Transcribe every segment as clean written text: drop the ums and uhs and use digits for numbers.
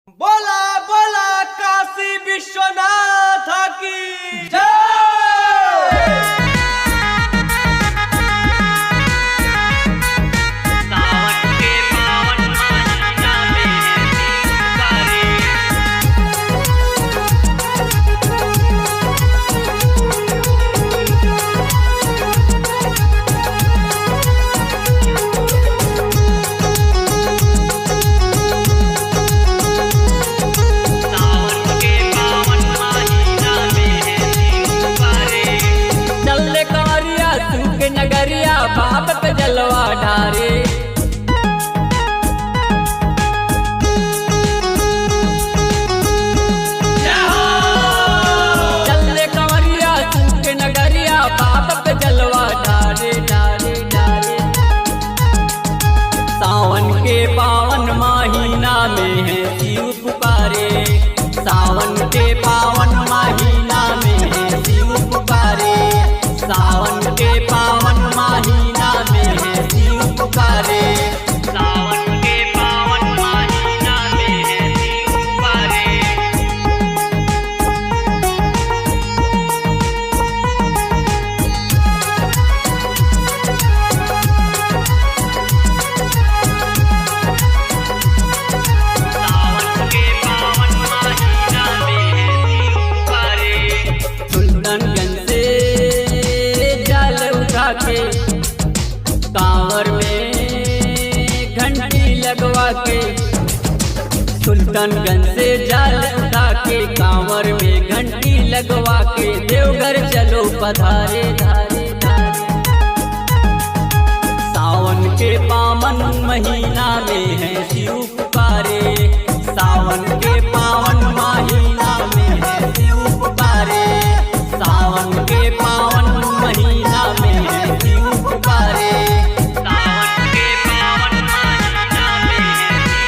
बोला बोला काशी विश्वनाथ की जय। नगरिया बाप पे जलवा ढारे चले कंवरिया के नगरिया बाप पे जलवा ढारे ढारे ढारे। सावन के पावन महीना में है शिव पुकारे, सावन के पावन महीना में है शिव पुकारे, सावन के पावन महीना में है शिव पुकारे, सावन के पावन महीना में है शिव पुकारे। सावन के पावन महीना में है शिव पुकारे। सुल्तानगंज से जल उठा के कांवर में घंटी लगवा के, सुल्तानगंज से जल उठा के कांवर में घंटी लगवा के देवघर चलो पधारे धारे धारे। सावन के पावन महीना में है शिव पुकारे, सावन के पावन महीना में है शिव पुकारे, सावन के पावन महीना में है शिव पुकारे, सावन के पावन महीना में है शिव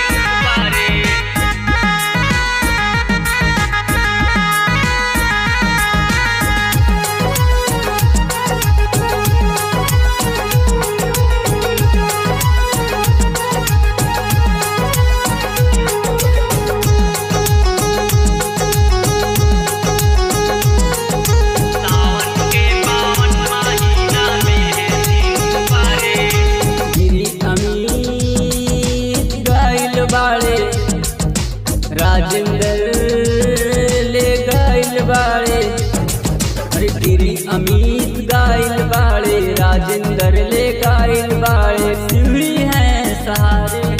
राजेंद्र ले गाइल बाड़े, अरे गिरी अमित गाइल बाड़े, राजेंद्र ले गाइल बाड़े, शिव है सहारे।